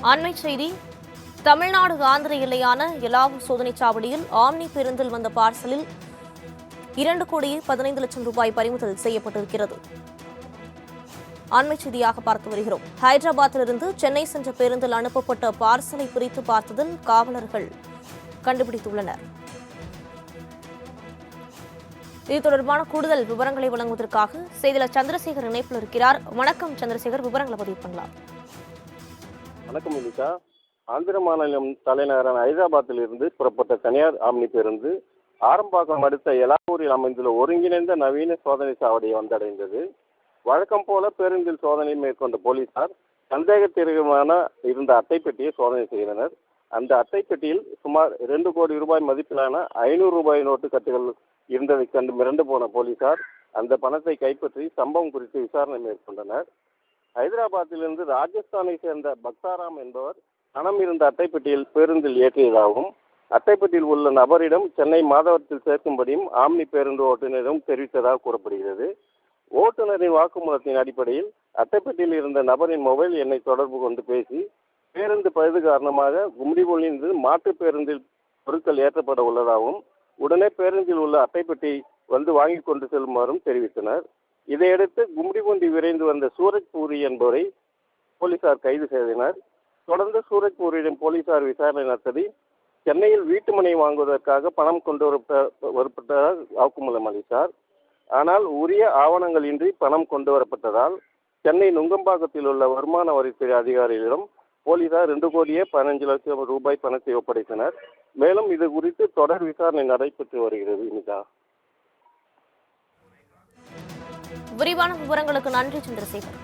அண்மை செய்தி. தமிழ்நாடு ஆந்திர எல்லையான எலாவூர் சோதனைச் சாவடியில் ஆம்னி பேருந்தில் வந்த பார்சலில் 2,15,00,000 ரூபாய் பறிமுதல் செய்யப்பட்டிருக்கிறது. அண்மை செய்தியாக பார்த்து வருகிறோம். ஹைதராபாத்திலிருந்து சென்னை சென்ற பேருந்தில் அனுப்பப்பட்ட பார்சலை பிரித்து பார்த்ததில் காவலர்கள் கண்டுபிடித்துள்ளனர். இது தொடர்பான கூடுதல் விவரங்களை வழங்குவதற்காக செய்தியாளர் சந்திரசேகர் இணைப்பில் இருக்கிறார். வணக்கம் சந்திரசேகர், விவரங்களை பதிவு பண்ணலாம். வணக்கம் வினிதா. ஆந்திர மாநிலம் தலைநகரான ஹைதராபாத்தில் இருந்து புறப்பட்ட தனியார் ஆம்னி பேருந்து ஆரம்பாக்கம் அடுத்த எலாவூரில் அமைந்துள்ள ஒருங்கிணைந்த நவீன சோதனை சாவடியை வந்தடைந்தது. வழக்கம் போல பேருந்தில் சோதனை மேற்கொண்ட போலீசார் சந்தேகத்திற்குமான இருந்த அட்டைப்பெட்டியை சோதனை செய்தனர். அந்த அட்டைப்பெட்டியில் சுமார் 2 கோடி ரூபாய் மதிப்பிலான 500 ரூபாய் நோட்டு கட்டுகள் இருந்ததை கண்டு மிரண்டு போன போலீசார் அந்த பணத்தை கைப்பற்றி சம்பவம் குறித்து விசாரணை மேற்கொண்டனர். ஹைதராபாத்திலிருந்து ராஜஸ்தானை சேர்ந்த பக்தாராம் என்பவர் பணம் இருந்த அட்டைப்பெட்டியில் பேருந்தில் ஏற்றியதாகவும் அட்டைப்பெட்டியில் உள்ள நபரிடம் சென்னை மாதவரத்தில் சேர்க்கும்படியும் ஆம்னி பேருந்து ஓட்டுநரிடம் தெரிவித்ததாக கூறப்படுகிறது. ஓட்டுநரின் வாக்குமூலத்தின் அடிப்படையில் அட்டைப்பெட்டியில் இருந்த நபரின் மொபைல் எண்ணை தொடர்பு கொண்டு பேசி பேருந்து பழுது காரணமாக கும்மிடிபூண்டிலிருந்து மாற்று பேருந்தில் பொருட்கள் ஏற்றப்பட உள்ளதாகவும் உடனே பேருந்தில் உள்ள அட்டைப்பெட்டி வந்து வாங்கி கொண்டு செல்லுமாறும் தெரிவித்தனர். இதையடுத்து கும்மிடிபூண்டி விரைந்து வந்த சூரஜ் பூரி என்பவரை போலீசார் கைது செய்தனர். தொடர்ந்து சூரஜ் பூரியிடம் போலீசார் விசாரணை நடத்தி சென்னையில் வீட்டுமனை வாங்குவதற்காக பணம் கொண்டு வரப்பட்டதாக வாக்குமூலம் அளித்தார். ஆனால் உரிய ஆவணங்கள் இன்றி பணம் கொண்டு வரப்பட்டதால் சென்னை நுங்கம்பாக்கத்தில் உள்ள வருமான வரித்துறை அதிகாரிகளிடம் போலீசார் 2,15,00,000 ரூபாய் பணத்தை ஒப்படைத்தனர். மேலும் இது குறித்து தொடர் விசாரணை நடைபெற்று வருகிறது. இனிதா, விரிவான விவரங்களுக்கு நன்றி சந்திரசேகர்.